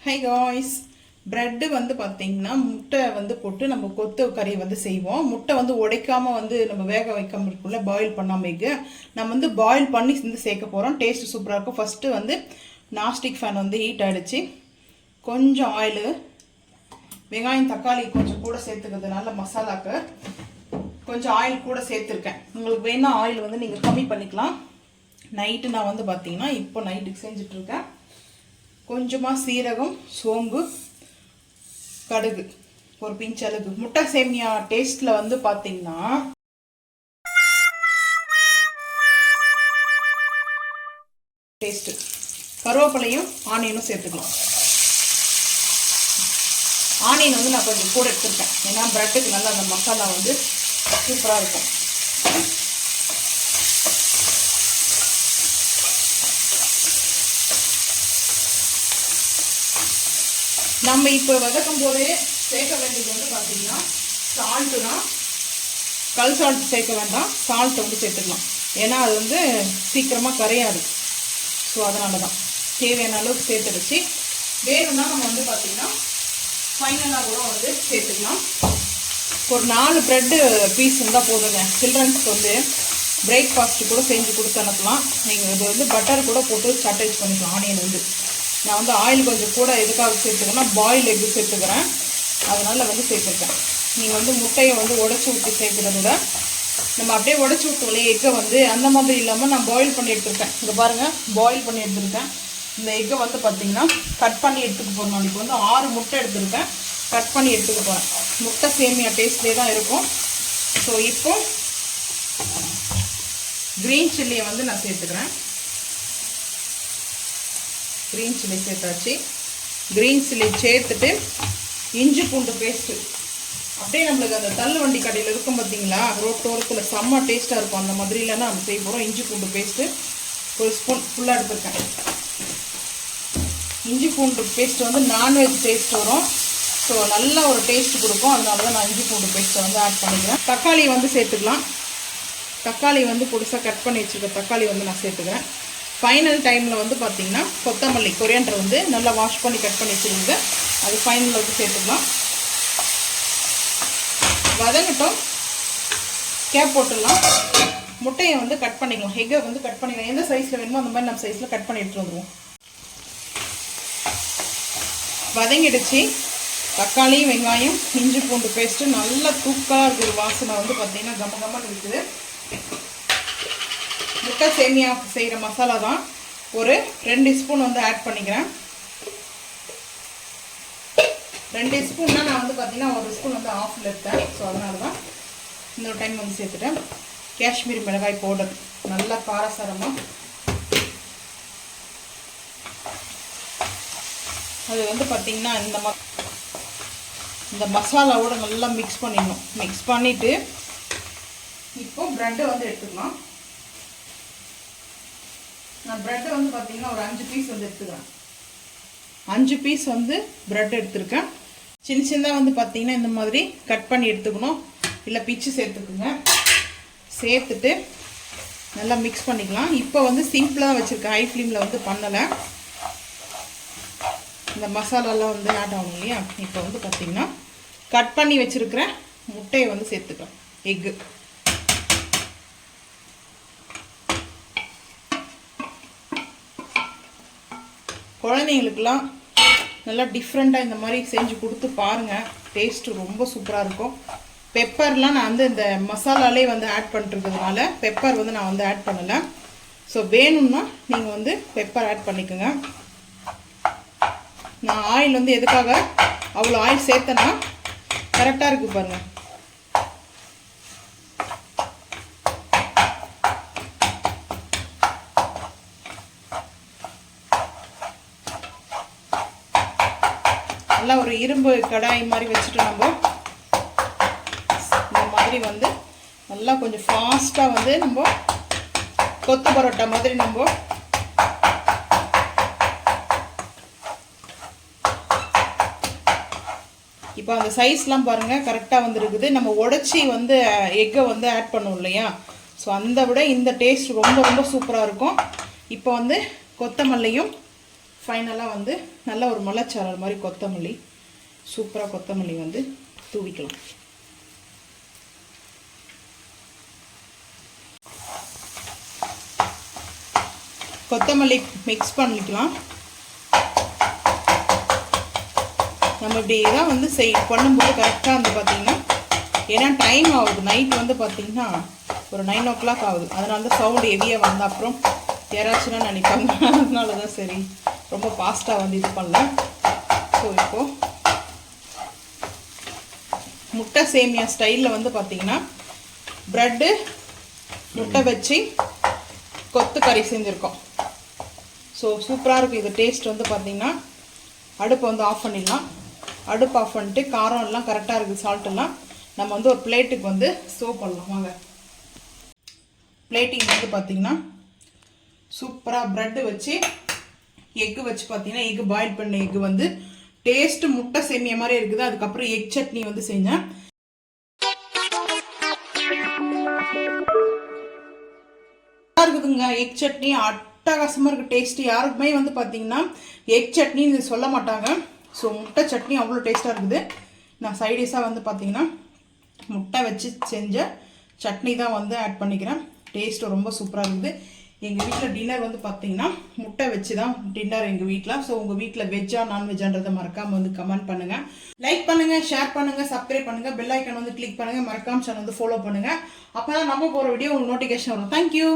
High guys, bread வந்து பார்த்தீங்கன்னா முட்டை வந்து போட்டு நம்ம கொத்து கறி வந்து செய்வோம். முட்டை வந்து உடைக்காமல் வந்து நம்ம வேக வைக்காமல் இருக்குள்ள, பாயில் பண்ணாமல் எக்கு நம்ம வந்து பாயில் பண்ணி வந்து சேர்க்க போகிறோம். டேஸ்ட்டு சூப்பராக இருக்கும். ஃபஸ்ட்டு வந்து நாஸ்டிக் ஃபேன் வந்து ஹீட் ஆகிடுச்சு. கொஞ்சம் ஆயிலு, வெங்காயம் தக்காளி கொஞ்சம் கூட சேர்த்துக்கிறதுனால மசாலாவுக்கு கொஞ்சம் ஆயில் கூட சேர்த்துருக்கேன். உங்களுக்கு வேணால் ஆயில் வந்து நீங்கள் கம்மி பண்ணிக்கலாம். நைட்டு நான் வந்து பார்த்தீங்கன்னா இப்போ நைட்டுக்கு செஞ்சிட்ருக்கேன். கொஞ்சமாக சீரகம், சோம்பு, கடுகு, ஒரு பிஞ்ச் அளவு. முட்டை சேமியா டேஸ்ட்டில் வந்து பார்த்தீங்கன்னா டேஸ்ட்டு கருவேப்பிலையும் ஆனியனும் சேர்த்துக்கலாம். ஆனியன் வந்து நான் கொஞ்சம் கூட எடுத்துருக்கேன், ஏன்னா ப்ரெட்டுக்கு நல்லா அந்த மசாலா வந்து சூப்பராக இருக்கும். நம்ம இப்போ வதக்கும் போதே சேர்க்க வேண்டியது வந்து பார்த்தீங்கன்னா சால்ட்டு தான். கல் சால்ட் சேர்க்க வேண்டாம், சால்ட் வந்து சேர்த்துக்கலாம். ஏன்னா அது வந்து சீக்கிரமாக கரையாது. ஸோ அதனால தான் தேவையான அளவுக்கு சேர்த்துடுச்சு. வேணும்னா நம்ம வந்து பார்த்திங்கன்னா ஃபைனலாக கூட வந்து சேர்த்துக்கலாம். ஒரு 4 ப்ரெட்டு பீஸ் இருந்தால் போதுங்க. சில்ட்ரன்ஸ்க்கு வந்து பிரேக்ஃபாஸ்ட்டு கூட செஞ்சு கொடுத்து அனுப்பலாம். நீங்கள் இது வந்து பட்டர் கூட போட்டு சாட்டேஜ் பண்ணிக்கலாம். ஆனியன் வந்து நான் வந்து ஆயில் கொஞ்சம் கூட எதுக்காக சேர்த்துக்கிறேன்னா பாயில் எக்கு சேர்த்துக்கிறேன், அதனால் வந்து சேர்த்துருக்கேன். நீங்கள் வந்து முட்டையை வந்து உடச்சி ஊற்றி சேர்க்குறத விட நம்ம அப்படியே உடச்சி ஊற்றுவோம் எக்கை வந்து அந்த மாதிரி இல்லாமல் நான் பாயில் பண்ணி எடுத்துருக்கேன். இங்கே பாருங்கள், பாயில் பண்ணி எடுத்துருக்கேன். இந்த எக்கை வந்து பார்த்திங்கன்னா கட் பண்ணி எடுத்துக்க போகிறோம். நாளைக்கு வந்து 6 முட்டை எடுத்துருக்கேன், கட் பண்ணி எடுத்துக்க போகிறேன். முட்டை சேமியா டேஸ்ட்லேயே தான் இருக்கும். ஸோ இப்போ க்ரீன் சில்லியை வந்து நான் சேர்த்துக்கிறேன். க்ரீன் சில்லி சேர்த்தாச்சு. க்ரீன் சில்லி சேர்த்துட்டு இஞ்சி பூண்டு பேஸ்ட்டு அப்படியே நம்மளுக்கு அந்த தள்ளு வண்டி கடையில் இருக்கும் பார்த்தீங்களா, ரோட்டோரத்தில் செம்ம டேஸ்ட்டாக இருக்கும். அந்த மாதிரிலாம் நம்ம செய்ய போகிறோம். இஞ்சி பூண்டு பேஸ்ட்டு ஒரு ஸ்பூன் ஃபுல்லாக எடுத்துருக்கேன். இஞ்சி பூண்டு பேஸ்ட்டு வந்து நான்வெஜ் டேஸ்ட் வரும். ஸோ நல்ல ஒரு டேஸ்ட் கொடுக்கும். அதனால தான் நான் இஞ்சி பூண்டு பேஸ்ட்டை வந்து ஆட் பண்ணிக்கிறேன். தக்காளி வந்து சேர்த்துக்கலாம். தக்காளி வந்து புதுசாக கட் பண்ணி வச்சுருக்க தக்காளி வந்து நான் சேர்த்துக்கிறேன். ஃபைனல் டைமில் வந்து பார்த்திங்கன்னா கொத்தமல்லி, கொரியாண்டர் வந்து நல்லா வாஷ் பண்ணி கட் பண்ணி வச்சுருங்க, அது ஃபைனலில் வந்து சேர்த்துக்கலாம். வதங்கட்டும், கேப் போட்டுடலாம். முட்டையை வந்து கட் பண்ணிக்கலாம். எக்கை வந்து கட் பண்ணிக்கலாம். எந்த சைஸில் வேணுமோ அந்த மாதிரி நம்ம சைஸில் கட் பண்ணி எடுத்துகிட்டு வந்துடுவோம். வதங்கிடுச்சு. தக்காளி, வெங்காயம், இஞ்சி பூண்டு பேஸ்ட்டு நல்லா தூக்கலாக இருக்கிற வாசனை வந்து பார்த்திங்கன்னா கமகமாக இருக்குது. முட்டை சேமியா செய்கிற மசாலா தான். ஒரு 2 ஸ்பூன் வந்து ஆட் பண்ணிக்கிறேன். 2 ஸ்பூன்னா நான் வந்து பார்த்தீங்கன்னா 1 ஸ்பூன் வந்து ஆஃபில் எடுத்தேன். ஸோ அதனால தான் இன்னொரு டைம் வந்து சேர்த்துட்டேன். காஷ்மீரி மிளகாய் பவுடர், நல்லா காரசாரமாக அது வந்து பார்த்திங்கன்னா இந்த மசாலாவோட நல்லா மிக்ஸ் பண்ணிடணும். மிக்ஸ் பண்ணிவிட்டு இப்போ ப்ரெட்டை வந்து எடுத்துக்கலாம். நான் ப்ரெட்டை வந்து பார்த்திங்கன்னா ஒரு 5 பீஸ் வந்து எடுத்துக்கிறேன். 5 பீஸ் வந்து ப்ரெட் எடுத்துருக்கேன். சின்ன சின்னதாக வந்து பார்த்திங்கன்னா இந்த மாதிரி கட் பண்ணி எடுத்துக்கணும், இல்லை பிச்சு சேர்த்துக்குங்க. சேர்த்துட்டு நல்லா மிக்ஸ் பண்ணிக்கலாம். இப்போ வந்து சிம்பிளாக வச்சுருக்கேன், ஹை ஃப்ளேமில் வந்து பண்ணலை. இந்த மசாலாலாம் வந்து ஆட் ஆகும் இல்லையா. இப்போ வந்து பார்த்திங்கன்னா கட் பண்ணி வச்சுருக்கிற முட்டையை வந்து சேர்த்துக்கலாம். எக்கு குழந்தைங்களுக்கெல்லாம் நல்லா டிஃப்ரெண்ட்டாக இந்த மாதிரி செஞ்சு கொடுத்து பாருங்கள். டேஸ்ட்டு ரொம்ப சூப்பராக இருக்கும். பெப்பர்லாம் நான் வந்து இந்த மசாலாலே வந்து ஆட் பண்ணிட்டுருக்கிறதுனால பெப்பர் வந்து நான் வந்து ஆட் பண்ணலை. ஸோ வேணும்னா நீங்கள் வந்து பெப்பர் ஆட் பண்ணிக்கோங்க. நான் ஆயில் வந்து எதுக்காக அவ்வளோ ஆயில் சேர்த்தேன்னா கரெக்டாக இருக்குது பாருங்கள். நல்லா ஒரு இரும்பு கடாய் மாதிரி வச்சுட்டு நம்ம இந்த மாதிரி வந்து நல்லா கொஞ்சம் ஃபாஸ்ட்டாக வந்து நம்ம கொத்து பரோட்டா மாதிரி நம்ம இப்போ அந்த சைஸ்லாம் பாருங்கள் கரெக்டாக வந்துருக்குது. நம்ம உடச்சி வந்து எக்கை வந்து ஆட் பண்ணுவோம் இல்லையா, ஸோ அந்த விட இந்த டேஸ்ட் ரொம்ப ரொம்ப சூப்பராக இருக்கும். இப்போ வந்து கொத்தமல்லியும் ஃபைனலாக வந்து நல்ல ஒரு மலைச்சாரல் மாதிரி கொத்தமல்லி, சூப்பராக கொத்தமல்லி வந்து தூவிக்கலாம். கொத்தமல்லி மிக்ஸ் பண்ணிக்கலாம். நம்ம இப்படி தான் வந்து பண்ணும்போது கரெக்டாக வந்து பார்த்திங்கன்னா, ஏன்னா டைம் ஆகுது, நைட் வந்து பார்த்திங்கன்னா ஒரு 9 o'clock ஆகுது. அதனால தான் சவுண்டு ஹெவியாக வந்த அப்புறம் யாராச்சுன்னா நினைப்பாங்க, அதனால தான் சரி ரொம்ப ஃபாஸ்ட்டாக வந்து இது பண்ணல. ஸோ இப்போது முட்டை சேமியா ஸ்டைலில் வந்து பார்த்திங்கன்னா ப்ரெட்டு முட்டை வச்சு கொத்து கறி செஞ்சுருக்கோம். ஸோ சூப்பராக இருக்குது இது. டேஸ்ட் வந்து பார்த்திங்கன்னா அடுப்பை வந்து ஆஃப் பண்ணிடலாம். அடுப்பு ஆஃப் பண்ணிட்டு காரம் எல்லாம் கரெக்டாக இருக்குது, சால்ட்டெல்லாம் நம்ம வந்து ஒரு பிளேட்டுக்கு வந்து சர்வ் பண்ணலாம். வாங்க. பிளேட்டிங் வந்து பார்த்திங்கன்னா சூப்பராக ப்ரெட்டு வச்சு எக்கு வச்சு பார்த்திங்கன்னா எக்கு பாயில் பண்ண எக்கு வந்து டேஸ்ட்டு முட்டை சேமியா மாதிரி இருக்குது. அதுக்கப்புறம் எக் சட்னி வந்து செஞ்சேன். இருக்குதுங்க எக் சட்னி அட்டகாசமாக இருக்குது டேஸ்ட்டு. யாருக்குமே வந்து பார்த்திங்கன்னா எக் சட்னின்னு சொல்ல மாட்டாங்க. ஸோ முட்டை சட்னி அவ்வளோ டேஸ்ட்டாக இருக்குது. நான் சைடிஷாக வந்து பார்த்திங்கன்னா முட்டை வச்சு செஞ்ச சட்னி தான் வந்து ஆட் பண்ணிக்கிறேன். டேஸ்ட்டு ரொம்ப சூப்பராக இருக்குது. எங்கள் வீட்டில் டின்னர் வந்து பார்த்திங்கன்னா முட்டை வச்சு தான் டின்னர் எங்கள் வீட்டில். ஸோ உங்கள் வீட்டில் வெஜ்ஜா நான்வெஜ்ஜான்றதை மறக்காமல் வந்து கமெண்ட் பண்ணுங்கள், லைக் பண்ணுங்கள், ஷேர் பண்ணுங்கள், சப்ஸ்கிரைப் பண்ணுங்கள், பெல் ஐக்கான் வந்து கிளிக் பண்ணுங்கள், மறக்காமல் சேனல் வந்து ஃபாலோ பண்ணுங்கள். அப்போ தான் நம்ம போகிற வீடியோ உங்களுக்கு நோட்டிஃபிகேஷன் வரும். தேங்க்யூ.